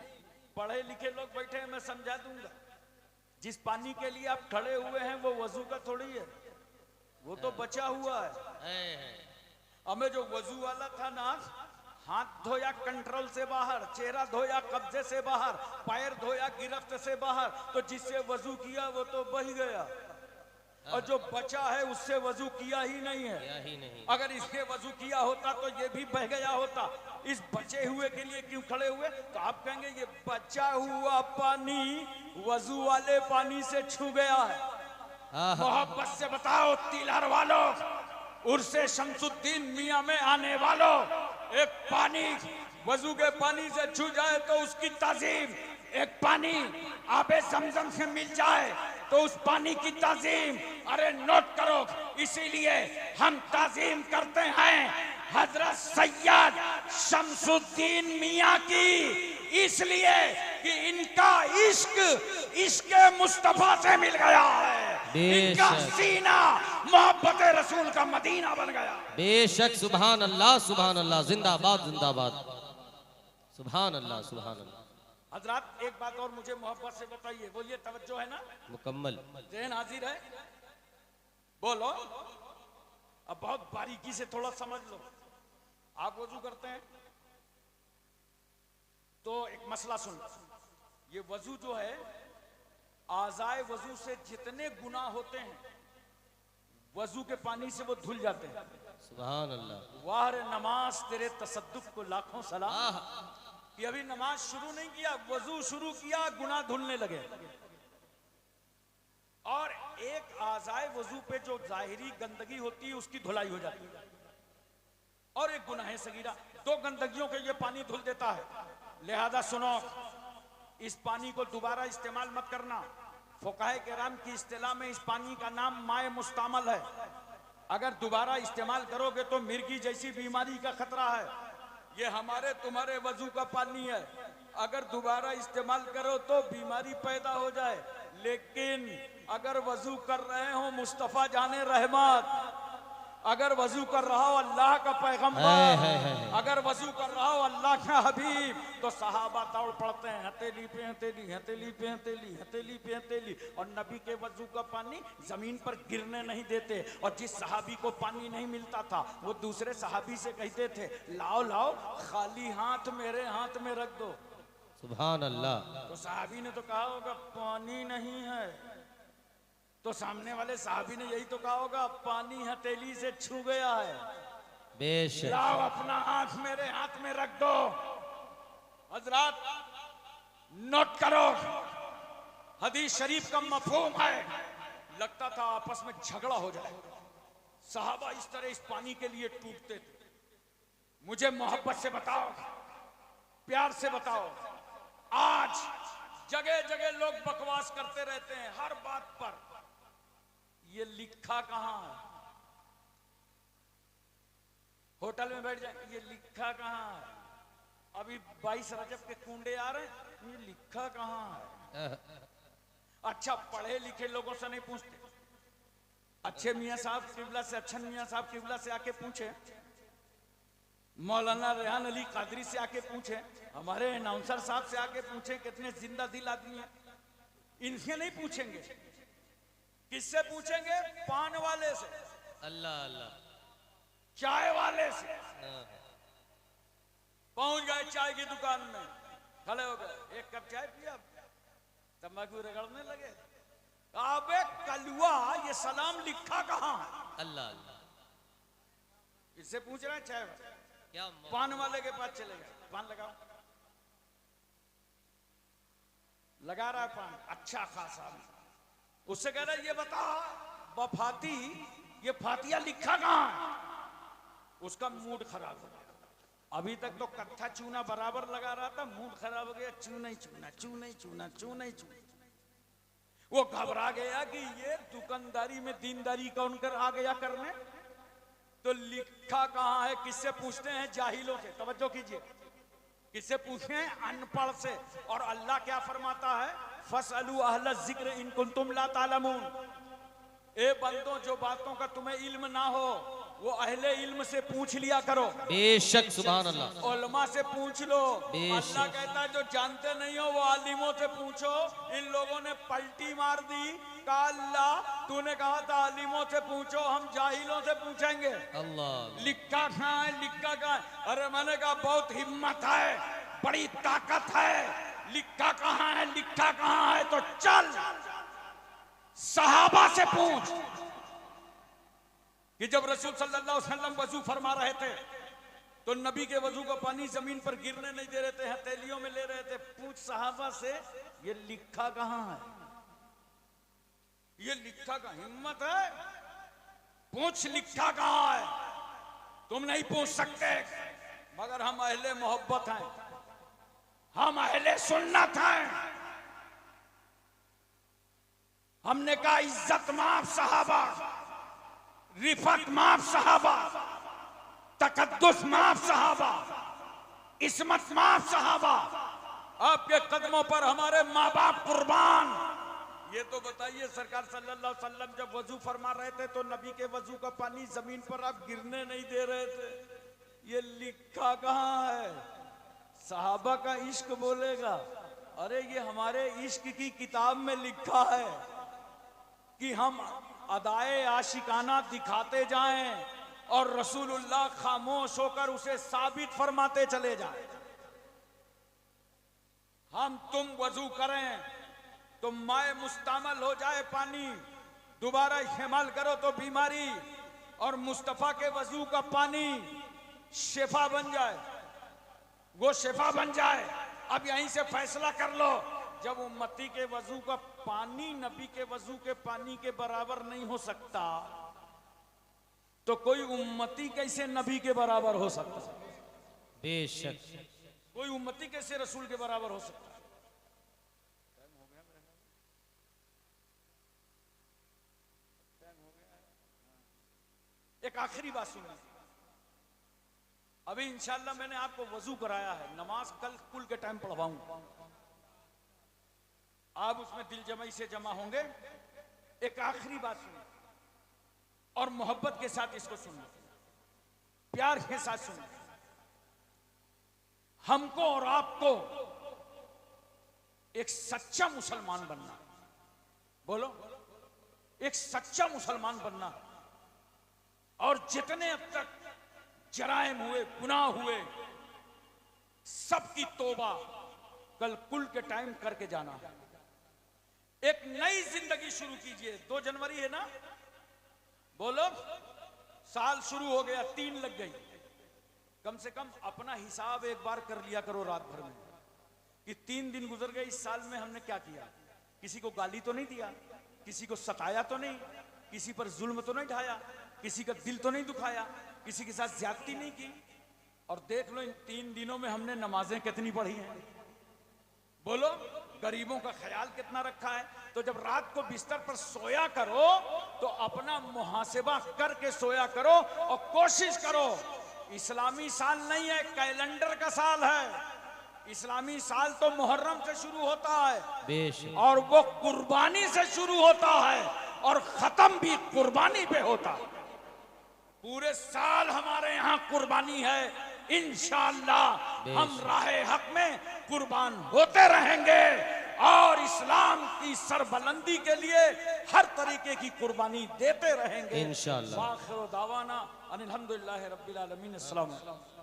पढ़े लिखे लोग बैठे हैं, मैं समझा दूंगा। जिस पानी के लिए आप खड़े हुए हैं वो वजू का थोड़ी है, वो तो बचा हुआ है। हमें जो वजू वाला था ना, हाथ धोया कंट्रोल से बाहर, चेहरा धोया कब्जे से बाहर, पैर धोया गिरफ्त से बाहर, तो जिससे वजू किया वो तो बह गया, और जो बचा है उससे वजू किया ही नहीं है। अगर इसके वजू किया होता तो ये भी बह गया होता। इस बचे हुए के लिए क्यों खड़े हुए? तो आप कहेंगे ये बचा हुआ पानी वजू वाले पानी से छू गया है। मोहब्बत से बताओ तिलहर वालों, उर्से शमसुद्दीन मियां में आने वालों, एक पानी वजू के पानी से छू जाए तो उसकी ताजीम, एक पानी आबे जमजम से मिल जाए तो उस पानी की ताजीम, अरे नोट करो, इसीलिए हम ताजीम करते हैं हजरत सैयद शमसुद्दीन मियां की, इसलिए कि इनका इश्क इश्क मुस्तफा से मिल गया है। इनका सीना मोहब्बत रसूल का मदीना बन गया। बेशक, सुभान अल्लाह, सुभान अल्लाह, जिंदाबाद जिंदाबाद, सुभान अल्लाह, सुभान अल्लाह। हजरत एक बात और मुझे मोहब्बत से बताइए, बोलिए, तवज्जो है ना? मुकम्मल। ज़हन हाजिर है? बोलो। अब बहुत बारीकी से थोड़ा समझ लो। आप वजू करते हैं तो एक मसला सुन, ये वजू जो है, आज़ाए वजू से जितने गुनाह होते हैं वजू के पानी से वो धुल जाते हैं। सुभान अल्लाह। वाह रे नमाज, तेरे तसद्दुक को लाखों सलाम। कि अभी नमाज शुरू नहीं किया, वजू शुरू किया, गुनाह धुलने लगे। और एक आज़ाए वजू पे जो जाहिरी गंदगी होती है उसकी धुलाई हो जाती है, और एक गुनाह सगीरा, दो गंदगियों के ये पानी धुल देता है। लिहाजा सुनो, इस पानी को दोबारा इस्तेमाल मत करना। फुकाहे किराम की इस्तिलाह में इस पानी का नाम माए मुस्तामल है। अगर दोबारा इस्तेमाल करोगे तो मिर्गी जैसी बीमारी का खतरा है। ये हमारे तुम्हारे वजू का पानी है, अगर दोबारा इस्तेमाल करो तो बीमारी पैदा हो जाए। लेकिन अगर वजू कर रहे हो मुस्तफा जाने रहमत, अगर वजू कर रहा हो अल्लाह का पैगंबर, अगर वजू कर रहा हो अल्लाह का हबीब, तो सहाबा दौड़ पड़ते हैं, हथेली पे हथेली, हथेली पे हथेली, हथेली पे हथेली, और नबी के वजू का पानी जमीन पर गिरने नहीं देते। और जिस सहाबी को पानी नहीं मिलता था वो दूसरे सहाबी से कहते थे, लाओ लाओ खाली हाथ मेरे हाथ में रख दो। सुभान अल्लाह। तो सहाबी ने तो कहा होगा पानी नहीं है, तो सामने वाले साहबी ने यही तो कहा होगा पानी हथेली से छू गया है, बेशक। लाओ अपना हाथ मेरे हाथ में रख दो। हजरात नोट करो, हदीस शरीफ का मफहूम है, लगता था आपस में झगड़ा हो जाए, सहाबा इस तरह इस पानी के लिए टूटते थे। मुझे मोहब्बत से बताओ, प्यार से बताओ, आज जगह जगह लोग बकवास करते रहते हैं हर बात पर, ये लिखा कहां है? होटल में बैठ जाए, ये लिखा कहां है? अभी 22 रजब के कुंडे आ रहे हैं, ये लिखा कहां है? अच्छा, पढ़े लिखे लोगों से नहीं पूछते, अच्छे मियां साहब किबला से, अच्छे मियां साहब किबला से आके पूछे, मौलाना रेहान अली कादरी से आके पूछे, हमारे अनाउंसर साहब से आके पूछे, कितने जिंदा दिल आदमी है। इनसे नहीं पूछेंगे, किससे पूछेंगे? पान वाले से, अल्लाह अल्लाह, चाय वाले से। पहुंच गए चाय की दुकान में, खड़े हो गए, एक कप चाय पिया, तंबाकू रगड़ने लगे। अबे कलुआ, ये सलाम लिखा कहां है? अल्लाह अल्लाह, इससे पूछ रहे हैं चाय क्या पान वाले के पास चले गए, पान लगाओ, लगा रहा है पान अच्छा खासा, उससे कह रहा है ये बता बफाती, ये फातिया लिखा कहां है? उसका मूड खराब हो गया। अभी तक तो कत्था चूना बराबर लगा रहा था, मूड खराब हो गया, चूना ही चूना, चूना ही चूना, चूना ही चूना। वो घबरा गया कि ये दुकानदारी में दीनदारी कौन कर आ गया करने। तो लिखा कहां है? किससे पूछते हैं? जाहिलों से। तवज्जो कीजिए, किससे पूछते हैं? अनपढ़ से। और अल्लाह क्या फरमाता है? फसअलू अहल जिक्र इन कुंतुम ला तालमून। ए बंदों, जो बातों का तुम्हें इल्म ना हो वो अहले इल्म से पूछ लिया करो। बेशक, सुभान अल्लाह, उलमा से पूछ लो। बेशक। अल्लाह कहता है जो जानते नहीं हो वो आलिमों से पूछो। इन लोगों ने पलटी मार दी, कहा अल्लाह तूने कहा था आलिमों से पूछो, हम जाहिलों से पूछेंगे। अल्लाह, लिखा कहां है? लिखा कहां है? अरे मैंने कहा बहुत हिम्मत है, बड़ी ताकत है, लिखा कहां है? लिखा कहां है? तो चल सहाबा से पूछ कि जब रसूल सल्लल्लाहु अलैहि वसल्लम वजू फरमा रहे थे तो नबी के वजू का पानी जमीन पर गिरने नहीं दे रहे थे, हथेलियों में ले रहे थे। पूछ सहाबा से ये लिखा कहां है? ये लिखा कहां? हिम्मत है? पूछ लिखा कहां है? तुम नहीं पूछ सकते, मगर हम अहले मोहब्बत हैं, हम अहले सुन्नत हैं। हमने कहा इज्जत माफ सहाबा, रिफत माफ सहाबा, तकद्दुस माफ सहाबा, इस्मत माफ सहाबा, आपके कदमों पर हमारे माँ बाप कुर्बान। ये तो बताइए सरकार सल्लल्लाहु अलैहि वसल्लम जब वजू फरमा रहे थे तो नबी के वजू का पानी जमीन पर आप गिरने नहीं दे रहे थे। ये लिखा कहां है? सहाबा का इश्क बोलेगा, अरे ये हमारे इश्क की किताब में लिखा है कि हम अदाए आशिकाना दिखाते जाएं और रसूलुल्लाह खामोश होकर उसे साबित फरमाते चले जाएं। हम तुम वजू करें तो माए मुस्तमल हो जाए पानी, दोबारा इस्तेमाल करो तो बीमारी, और मुस्तफा के वजू का पानी शिफा बन जाए, वो शिफा बन जाए। अब यहीं से फैसला कर लो, जब उम्मती के वजू का पानी नबी के वजू के पानी के बराबर नहीं हो सकता तो कोई उम्मती कैसे नबी के बराबर हो सकता? बेशक, कोई उम्मती कैसे रसूल के बराबर हो सकता? एक आखिरी बात सुनिए, अभी इंशाल्लाह मैंने आपको वजू कराया है, नमाज कल कुल के टाइम पढ़वाऊंगा, आप उसमें दिल जमाई से जमा होंगे। एक आखिरी बात सुनिए और मोहब्बत के साथ इसको सुनिए, प्यार के साथ सुनिए। हमको और आपको एक सच्चा मुसलमान बनना, बोलो, एक सच्चा मुसलमान बनना। और जितने अब तक जराइम हुए, गुनाह हुए, सबकी तौबा कल कुल के टाइम करके जाना है। एक नई जिंदगी शुरू कीजिए। 2 जनवरी है ना, बोलो, साल शुरू हो गया, 3 लग गई। कम से कम अपना हिसाब एक बार कर लिया करो रात भर में कि 3 दिन गुजर गए, इस साल में हमने क्या किया। किसी को गाली तो नहीं दिया, किसी को सताया तो नहीं, किसी पर जुल्म तो नहीं ढाया, किसी का दिल तो नहीं दुखाया, किसी के साथ ज्यादती नहीं की, और देख लो इन 3 दिनों में हमने नमाजें कितनी पढ़ी हैं, बोलो गरीबों का ख्याल कितना रखा है। तो जब रात को बिस्तर पर सोया करो तो अपना मुहासिबा करके सोया करो और कोशिश करो। इस्लामी साल नहीं है, कैलेंडर का साल है। इस्लामी साल तो मुहर्रम से शुरू होता है बेशक, और वो कुर्बानी से शुरू होता है और खत्म भी कुर्बानी पे होता है। पूरे साल हमारे यहाँ कुर्बानी है, इंशाअल्लाह हम राहे हक में कुर्बान होते रहेंगे और इस्लाम की सरबलंदी के लिए हर तरीके की कुर्बानी देते रहेंगे इंशाअल्लाह। वाखिर दावाना अनिल हम्दुलिल्लाहि रब्बिल आलमीन। अस्सलाम वालेकुम।